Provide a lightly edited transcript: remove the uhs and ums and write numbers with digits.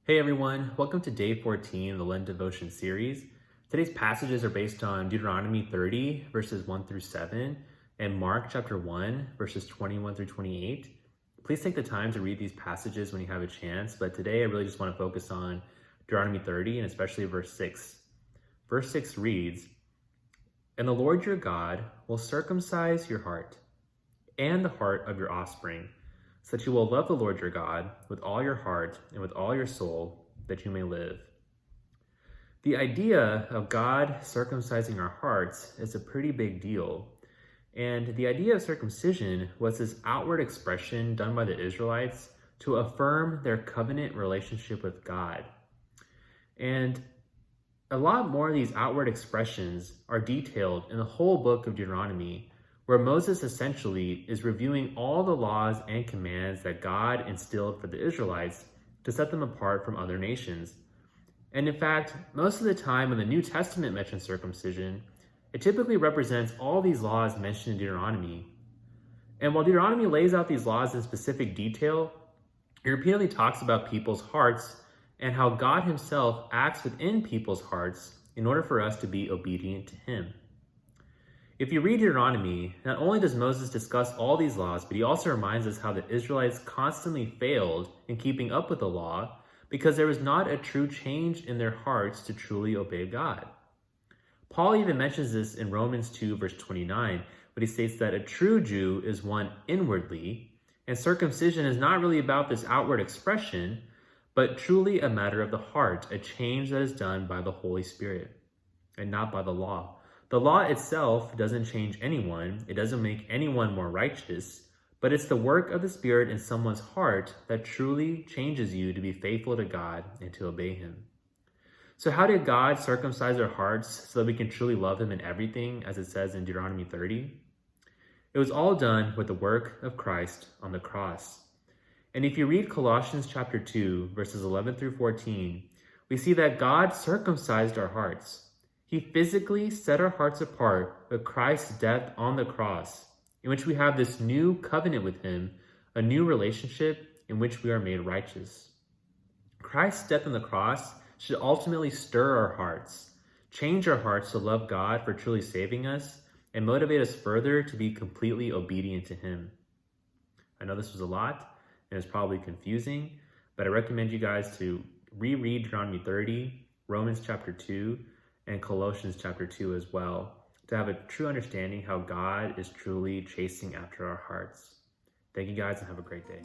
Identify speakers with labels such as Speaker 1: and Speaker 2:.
Speaker 1: Hey everyone, welcome to day 14 of the Lent devotion series. Today's passages are based on Deuteronomy 30 verses 1 through 7 and Mark chapter 1 verses 21 through 28. Please take the time to read these passages when you have a chance, but today I really just want to focus on Deuteronomy 30 and especially verse 6. Verse 6 reads, "And the Lord your God will circumcise your heart and the heart of your offspring, so that you will love the Lord your God with all your heart and with all your soul, that you may live." The idea of God circumcising our hearts is a pretty big deal. And the idea of circumcision was this outward expression done by the Israelites to affirm their covenant relationship with God. And a lot more of these outward expressions are detailed in the whole book of Deuteronomy, where Moses essentially is reviewing all the laws and commands that God instilled for the Israelites to set them apart from other nations. And in fact, most of the time when the New Testament mentions circumcision, it typically represents all these laws mentioned in Deuteronomy. And while Deuteronomy lays out these laws in specific detail, it repeatedly talks about people's hearts and how God himself acts within people's hearts in order for us to be obedient to him. If you read Deuteronomy, not only does Moses discuss all these laws, but he also reminds us how the Israelites constantly failed in keeping up with the law because there was not a true change in their hearts to truly obey God. Paul even mentions this in Romans 2 verse 29, but he states that a true Jew is one inwardly, and circumcision is not really about this outward expression, but truly a matter of the heart, a change that is done by the Holy Spirit and not by the law. The law itself doesn't change anyone. It doesn't make anyone more righteous, but it's the work of the Spirit in someone's heart that truly changes you to be faithful to God and to obey him. So how did God circumcise our hearts so that we can truly love him in everything, as it says in Deuteronomy 30? It was all done with the work of Christ on the cross. And if you read Colossians chapter 2, verses 11 through 14, we see that God circumcised our hearts. He physically set our hearts apart with Christ's death on the cross, in which we have this new covenant with him, a new relationship in which we are made righteous. Christ's death on the cross should ultimately stir our hearts, change our hearts to love God for truly saving us, and motivate us further to be completely obedient to him. I know this was a lot, and it's probably confusing, but I recommend you guys to reread Deuteronomy 30, Romans chapter 2, and Colossians chapter 2 as well, to have a true understanding how God is truly chasing after our hearts. Thank you guys and have a great day.